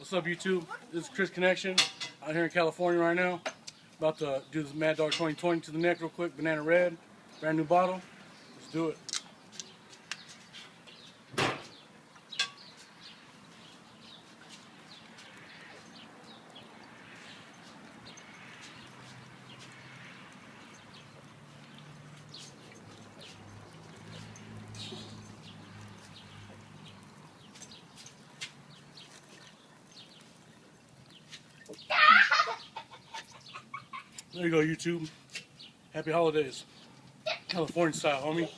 What's up, YouTube? This is Chris Connection out here in California right now. About to do this Mad Dog 2020 to the neck real quick. Banana red, brand new bottle. Let's do it. There you go, YouTube. Happy holidays. California style, homie.